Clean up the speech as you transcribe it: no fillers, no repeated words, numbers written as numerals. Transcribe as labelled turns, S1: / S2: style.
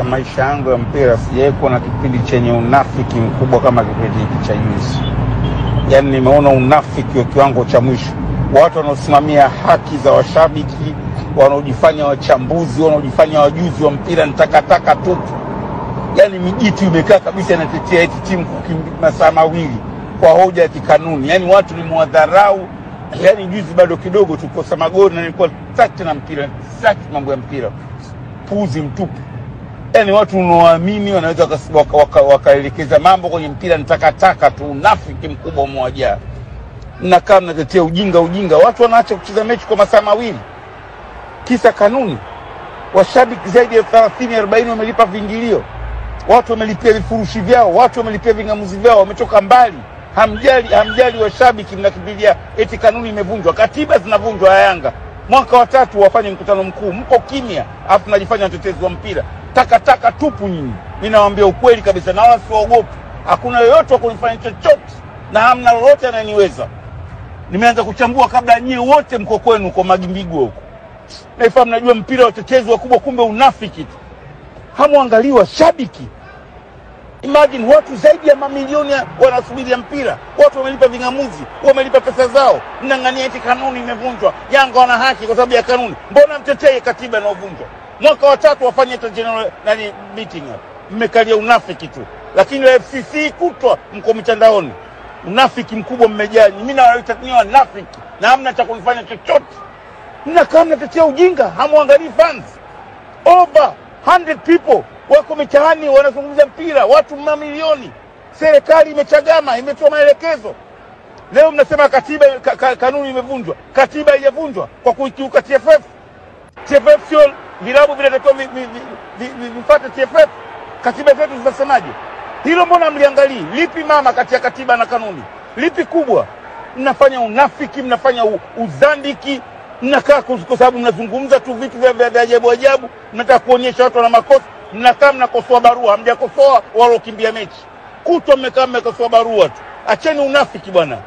S1: maisha yangu ya mpira sijaikuwa na kipindi chenye unafiki mkubwa kama kipindi hiki cha juzi. Yaani nimeona unafiki wa kiwango cha mwisho. Watu wanaosimamia haki za washabiki, wanaojifanya wachambuzi, wanaojifanya wajuzi wa mpira ni takataka tupu. Yaani mijitu imekaa kabisa inatetea eti timu kukimbia masaa mawili kwa hoja ya kikanuni. Yaani watu ni mwadharau. Yaani juzi bado kidogo tukosa magoli na nilikuwa sitaki na mpira, sitaki mambo ya mpira. Puzi mtupu. Yaani watu unaoamini wanaweza wakaelekeza mambo kwenye mpira ni takataka tu, unafiki mkubwa umewajaa. Mnakaa mnatetea ujinga. Watu wanaacha kucheza mechi kwa masaa mawili. Kisa kanuni. Washabiki zaidi ya 30-40 wamelipa vingilio. Watu wamelipia vifurushi vyao, watu wamelipia vingamuzi vyao, wametoka mbali. Hamjali washabiki, mnakimbilia eti kanuni imevunjwa. Katiba zinavunjwa ya Yanga. Mwaka wa 3 wafanye mkutano mkuu, mpo kimya, afu mnajifanya watetezi wa mpira. Takataka tupu nyinyi. Mimi nawaambia ukweli kabisa na wala siwaogopi. Hakuna yoyote wa kunifanya chochote na hamna lolote ananiweza. Nimeanza kuchambua kabla nyie wote mko kwenu kwa Magimbigo huko. Naifahamu najua mpira watetezi wakubwa, kumbe unafiki tu. Hamuangalii washabiki. Imagine watu zaidi ya mamilioni wanasubiri mpira. Watu wamelipa vingamuzi, wamelipa pesa zao. Mnang'ania eti kanuni imevunjwa. Yanga wana haki kwa sababu ya kanuni. Mbona mtetee katiba inayovunjwa? Mwaka wa 3 wafanye hata general meeting hapa. Mmekalia unafiki tu. Lakini la FCC kutwa mko mitandaoni. Unafiki mkubwa mmejaa. Mimi nawaita ni wanafiki na hamna cha kunifanya chochote. Mnakaa mnatetea ujinga, hamuangalii fans. Over 100 people wako mitaani wanazungumza mpira, watu mamilioni. Serikali imechagama, imetoa maelekezo. Leo mnasema katiba kanuni imevunjwa. Katiba haijavunjwa kwa kuikiuka TFF. TFF sio vilabu vinatakiwa vifuate TFF. Katiba zetu zinasemaje? Hilo mbona mliangalii? Lipi mama kati ya katiba na kanuni? Lipi kubwa? Mnafanya unafiki, mnafanya uzandiki, mnakaa kwa sababu mnazungumza tu vitu vya ajabu. Mnataka kuonyesha watu wana makosa. Mnakaa mnakosoa barua, hamjakosoa walokimbia mechi. Kutwa mmekaa mmekosoa barua tu. Acheni unafiki bwana.